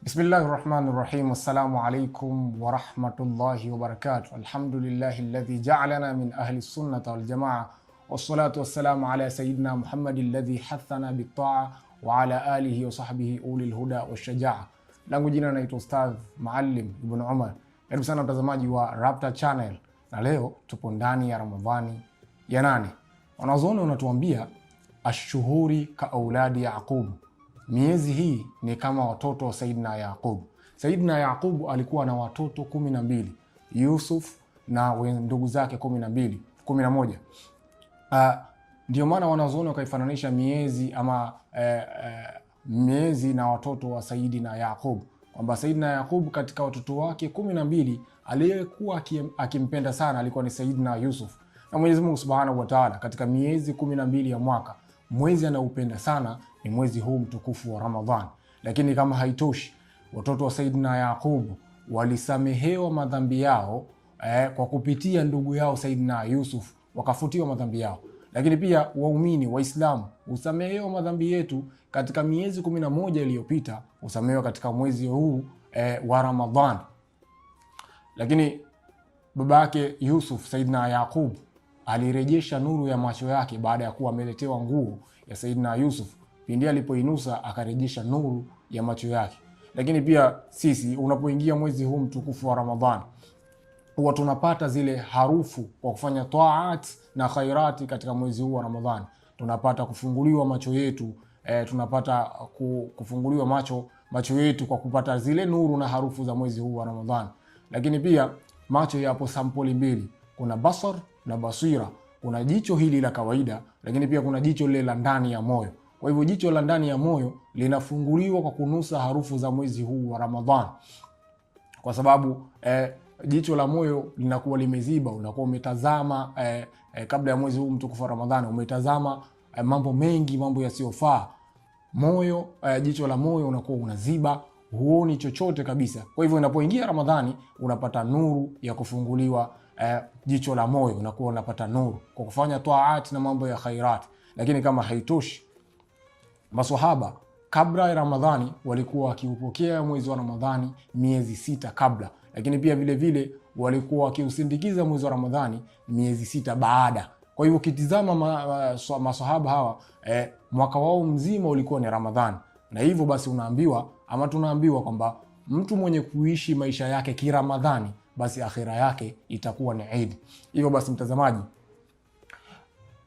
Bismillahirrahmanirrahim. Assalamu alaikum wa rahmatullahi wa barakatuh. Alhamdulillahi alladhi ja'alana min ahli sunnati wal jamaa. Wassalatu wassalamu ala sayyidina Muhammadin alladhi hathana bit-ta'a wa ala alihi wa sahbihi ulil huda wash-shaja'a. Langu jina naitwa Ustadh Maalim Ibn Umar. Karibu sana mtazamaji wa Rapta Channel. Na leo tupo ndani ya Ramadhani ya 8. Wanazuoni wanatuambia ashuhuri ka auladi Yaqub. Miezi hii ni kama watoto wa Saidina Yaqub. Saidina Yaqub alikuwa na watoto 12, Yusuf na ndugu zake 11. Ndio maana wanazuoni wakaifananisha miezi ama miezi na watoto wa Saidina Yaqub, kwamba Saidina Yaqub katika watoto wake 12 aliyekuwa akimpenda sana alikuwa ni Saidina Yusuf. Na Mwenyezi Mungu Subhanahu wa Ta'ala katika miezi 12 ya mwaka, mwezi anaupenda sana ni mwezi huu mtukufu wa Ramadhan. Lakini kama haitoshi, watoto wa Saidina Yaqub walisamehewa madhambi yao kwa kupitia ndugu yao Saidina Yusuf, wakafutiwa madhambi yao. Lakini pia waumini Waislamu usamehewa madhambi yetu katika miezi 11 iliyopita, usamehewa katika mwezi huu wa Ramadhan. Lakini baba yake Yusuf, Saidina Yaqub, alirejesha nuru ya macho yake baada ya kuwa ameletewa nguo ya Saidina Yusuf. Pindi alipoinusa akarejesha nuru ya macho yake. Lakini pia sisi unapoingia mwezi huu mtukufu wa Ramadhan, huwa tunapata zile harufu kwa kufanya taat na khairati katika mwezi huu wa Ramadhan. Tunapata kufunguliwa macho yetu, tunapata kufunguliwa macho yetu kwa kupata zile nuru na harufu za mwezi huu wa Ramadhan. Lakini pia macho yapo sampuli mbili, kuna basar na basira. Kuna jicho hili la kawaida, lakini pia kuna jicho lile la ndani ya moyo. Kwa hivyo jicho la ndani ya moyo linafunguliwa kwa kunusa harufu za mwezi huu wa Ramadhan. Kwa sababu jicho la moyo linakuwa limeziba, unakuwa umetazama kabla ya mwezi huu mtukufu wa Ramadhan, umetazama mambo mengi, mambo yasiyofaa. Moyo, jicho la moyo unakuwa unaziba, huoni chochote kabisa. Kwa hivyo unapoingia Ramadhani unapata nuru ya kufunguliwa jicho la moyo, unakuwa unapata nuru kwa kufanya taat na mambo ya khairat. Lakini kama haitoshi, maswahaba kabla ya Ramadhani walikuwa wakiupokea mwezi wa Ramadhani miezi 6 kabla. Lakini pia vile vile walikuwa wakiusindikiza mwezi wa Ramadhani miezi 6 baada. Kwa hivyo ukitizama maswahaba hawa mwaka wao mzima ulikuwa ni Ramadhani. Na hivyo basi tunaambiwa kwamba mtu mwenye kuishi maisha yake kiramadhani, basi akhira yake itakuwa ni Eid. Hivyo basi mtazamaji,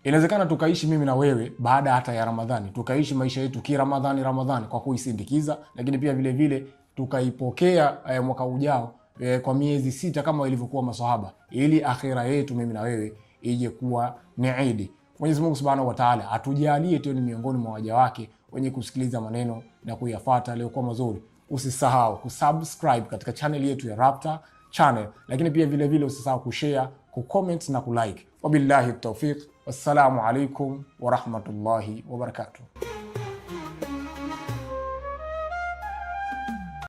inawezekana tukaishi mimi na wewe baada hata ya Ramadhani, tukaishi maisha yetu Ramadhani kwa kuisindikiza, lakini pia vile vile tukaipokea mwaka ujao kwa miezi 6 kama ilivyokuwa maswahaba, ili akhira yetu mimi na wewe ije kuwa ni Eid. Mwenyezi Mungu Subhanahu wa Ta'ala atujalie tu ni miongoni mwa waja wake wenye kusikiliza maneno na kuyafuata leo kwa mazuri. Usisahau kusubscribe katika channel yetu ya Rapta Channel, lakini pia vile vile usisahau kushare, kucomment na kulike. Wabillahi tawfiq. Wassalamu alaikum wa rahmatullahi wa barakatuh.